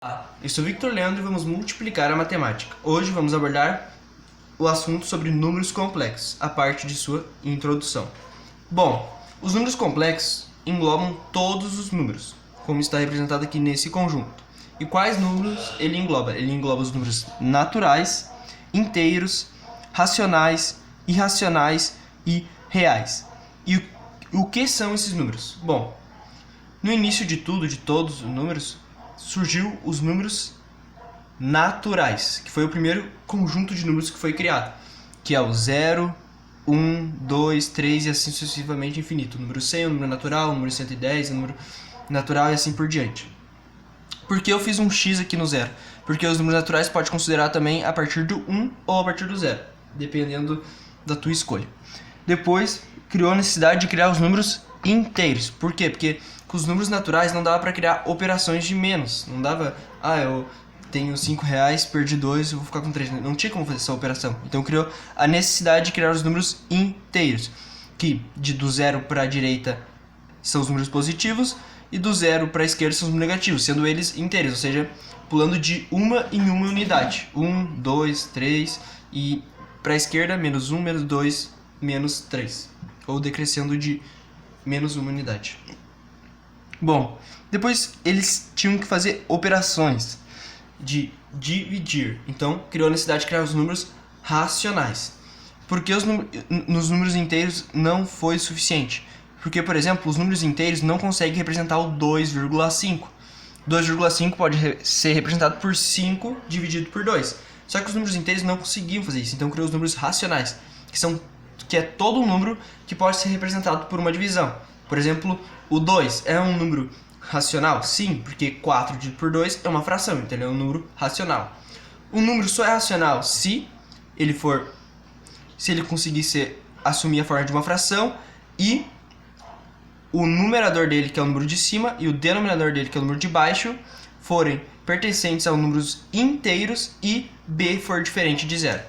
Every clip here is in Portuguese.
Olá, eu sou Victor Leandro e vamos multiplicar a matemática. Hoje vamos abordar o assunto sobre números complexos, a parte de sua introdução. Bom, os números complexos englobam todos os números, como está representado aqui nesse conjunto. E quais números ele engloba? Ele engloba os números naturais, inteiros, racionais, irracionais e reais. E o que são esses números? Bom, no início de tudo, de todos os números, surgiu os números naturais, que foi o primeiro conjunto de números que foi criado, que é o 0, 1, 2, 3 e assim sucessivamente infinito. O número 100, o número natural, o número 110, o número natural e assim por diante. Por que eu fiz um x aqui no 0? Porque os números naturais pode considerar também a partir do 1 ou a partir do 0, dependendo da tua escolha. Depois, criou a necessidade de criar os números inteiros. Por quê? Porque com os números naturais não dava para criar operações de menos. Não dava, eu tenho 5 reais, perdi 2, eu vou ficar com 3. Não tinha como fazer essa operação. Então criou a necessidade de criar os números inteiros, que do 0 para a direita são os números positivos e do 0 para a esquerda são os números negativos, sendo eles inteiros, ou seja, pulando de uma em uma unidade. 1, 2, 3 e para a esquerda menos 1, menos 2, menos 3. Ou decrescendo de menos uma unidade. Bom, depois eles tinham que fazer operações de dividir. Então, criou a necessidade de criar os números racionais. Porque nos números inteiros não foi suficiente. Porque, por exemplo, os números inteiros não conseguem representar o 2,5. 2,5 pode ser representado por 5 dividido por 2. Só que os números inteiros não conseguiam fazer isso. Então, criou os números racionais, que é todo um número que pode ser representado por uma divisão. Por exemplo, o 2 é um número racional? Sim, porque 4 dividido por 2 é uma fração, então ele é um número racional. Um número só é racional se ele conseguir assumir a forma de uma fração e o numerador dele, que é o número de cima, e o denominador dele, que é o número de baixo, forem pertencentes a números inteiros e b for diferente de 0.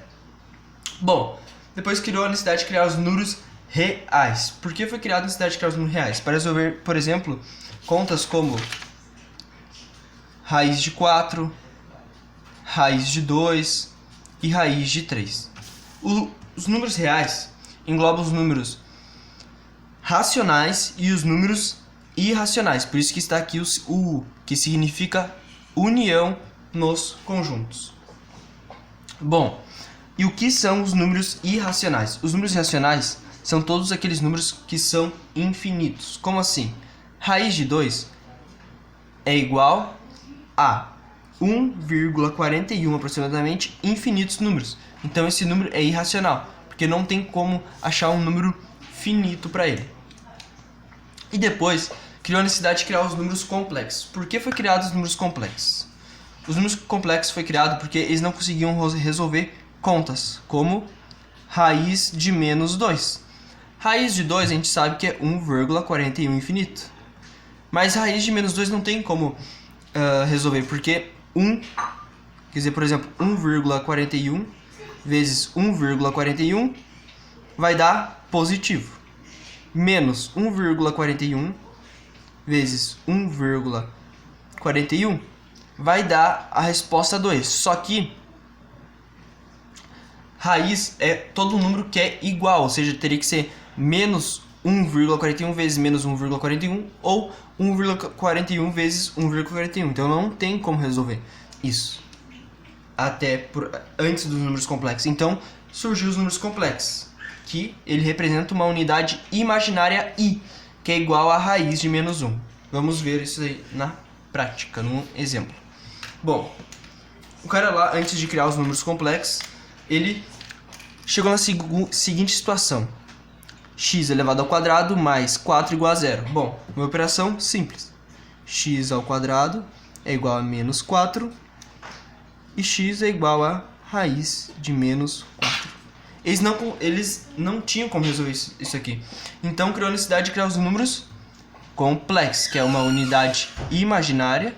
Bom, depois criou a necessidade de criar os números reais. Por que foi criada a necessidade de criar os números reais? Para resolver, por exemplo, contas como raiz de 4, raiz de 2 e raiz de 3. Os números reais englobam os números racionais e os números irracionais. Por isso que está aqui o U, que significa união nos conjuntos. Bom, e o que são os números irracionais? Os números irracionais são todos aqueles números que são infinitos. Como assim? Raiz de 2 é igual a 1,41 aproximadamente infinitos números. Então esse número é irracional, porque não tem como achar um número finito para ele. E depois criou a necessidade de criar os números complexos. Por que foi criado os números complexos? Os números complexos foi criado porque eles não conseguiam resolver contas, como raiz de menos 2. Raiz de 2 a gente sabe que é 1,41 infinito. Mas raiz de menos 2 não tem como resolver, porque quer dizer, por exemplo, 1,41 vezes 1,41 vai dar positivo. Menos 1,41 vezes 1,41 vai dar a resposta 2. Só que raiz é todo número que é igual, ou seja, teria que ser menos 1,41 vezes menos 1,41 ou 1,41 vezes 1,41. Então não tem como resolver isso antes dos números complexos. Então surgiu os números complexos, que ele representa uma unidade imaginária i, que é igual a raiz de menos 1. Vamos ver isso aí na prática, num exemplo. Bom, o cara lá, antes de criar os números complexos, ele chegou na seguinte situação: x elevado ao quadrado mais 4 igual a 0. Bom, uma operação simples. X ao quadrado é igual a menos 4 e x é igual a raiz de menos 4. Eles não tinham como resolver isso aqui. Então criou a necessidade de criar os números complexos, que é uma unidade imaginária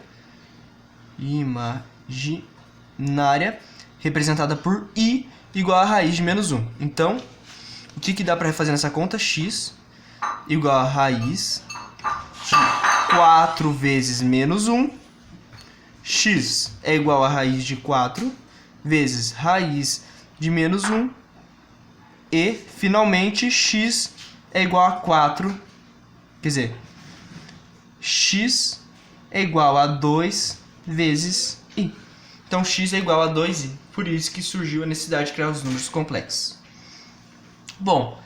representada por i igual a raiz de menos 1. Então, o que dá para fazer nessa conta? X igual a raiz de 4 vezes menos 1 x é igual a raiz de 4 vezes raiz de menos 1 e, finalmente, x é igual a 4, quer dizer, x é igual a 2 vezes i. Então, x é igual a 2i, por isso que surgiu a necessidade de criar os números complexos. Bom,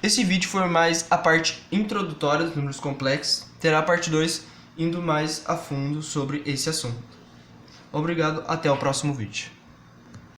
esse vídeo foi mais a parte introdutória dos números complexos, terá a parte 2 indo mais a fundo sobre esse assunto. Obrigado, até o próximo vídeo.